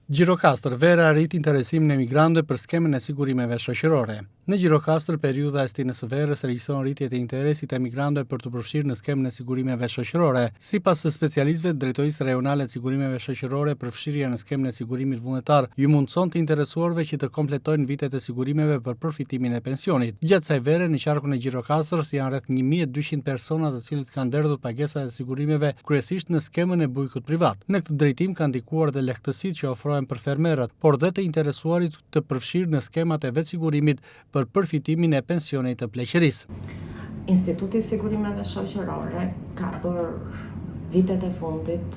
Gjirokastër, Vera arrit interesimin e emigrantëve për skemën e sigurimeve shoqërore. Në Gjirokastër, periudha e stinës së verës regjistron rritje të interesit të emigrantëve për të përfshirë në skemën e sigurimeve shoqërore. Sipas specialistëve të Drejtorisë Rajonale të Sigurimeve Shoqërore, përfshirja në skemën e sigurimit vullnetar ju mundson të interesuarve që të kompletojnë vitet e sigurimeve për përfitimin e pensionit. Gjatë kësaj vere, në qarkun e Gjirokastrës janë rreth 1200 persona të cilët kanë nderdhur pagesat e sigurimeve kryesisht në skemën e bujkut privat. Në këtë drejtim kanë ndikuar dhe lehtësitë që ofrohen për fermerët, por dhe të interesuarit të përfshirë në skemat e vetsigurimit për përfitimin e pensionit të pleqërisë. Instituti i Sigurimeve Shoqërore ka bërë vitet e fundit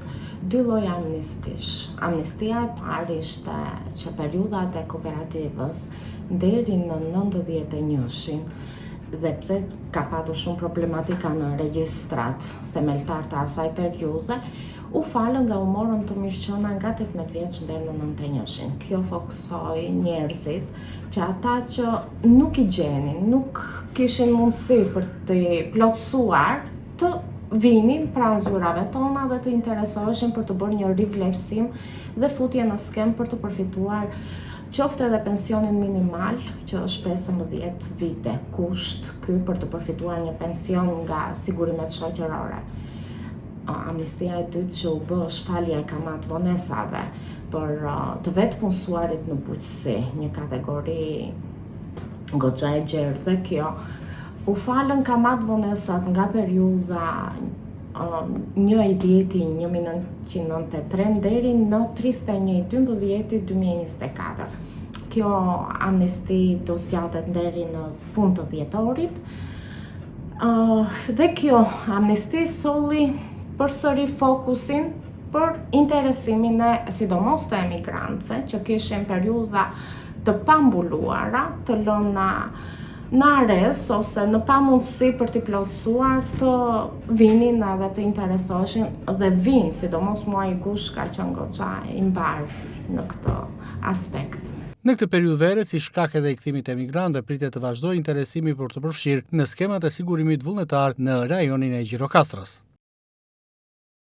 2 lloj amnistish. Amnistia e parë ishte që periudhat e kooperativës deri në 91-shin, dhe pse ka patur shumë problematika në regjistrat themeltar të asaj periudhe, u falën dhe u morën të mirëqenia nga 18 vjeç deri në 91-shin. Kjo fokusoi njerëzit që ata që nuk i gjenin, nuk kishin mundësi për të plotësuar, të vinin pranë zyrave tona dhe të interesoheshin për të bërë një rivlerësim dhe futje në skem për të përfituar qoftë edhe pensionin minimal, që është 15 vite kusht ky për të përfituar një pension nga sigurimet shoqërore. Amnistia e dytë që u bë është falja e kamat vonesave për të vetë punësuarit në bujqësi, një kategori goxha e gjerë, dhe kjo u falën kamat vonesat nga periudha 1/10/1993 deri në 31/12/2024. Kjo amnisti do zgjatet deri në fund të dhjetorit. Dhe kjo amnisti solli përsëri fokusin për interesimin e sidomos të emigrantëve që kishin periudha të pambuluara, të lëna në ares ose në pamundësi për t'i plotësuar, të vinin edhe të interesoheshin dhe vinë, sidomos muaji gusht ka qenë goxha i mbar në këtë aspekt. Në këtë periudhë vere, si shkak edhe i kthimit të emigrantëve, pritet të vazhdojë interesimi për të përfshirë në skemat e sigurimit vullnetar në rajonin e Gjirokastrës.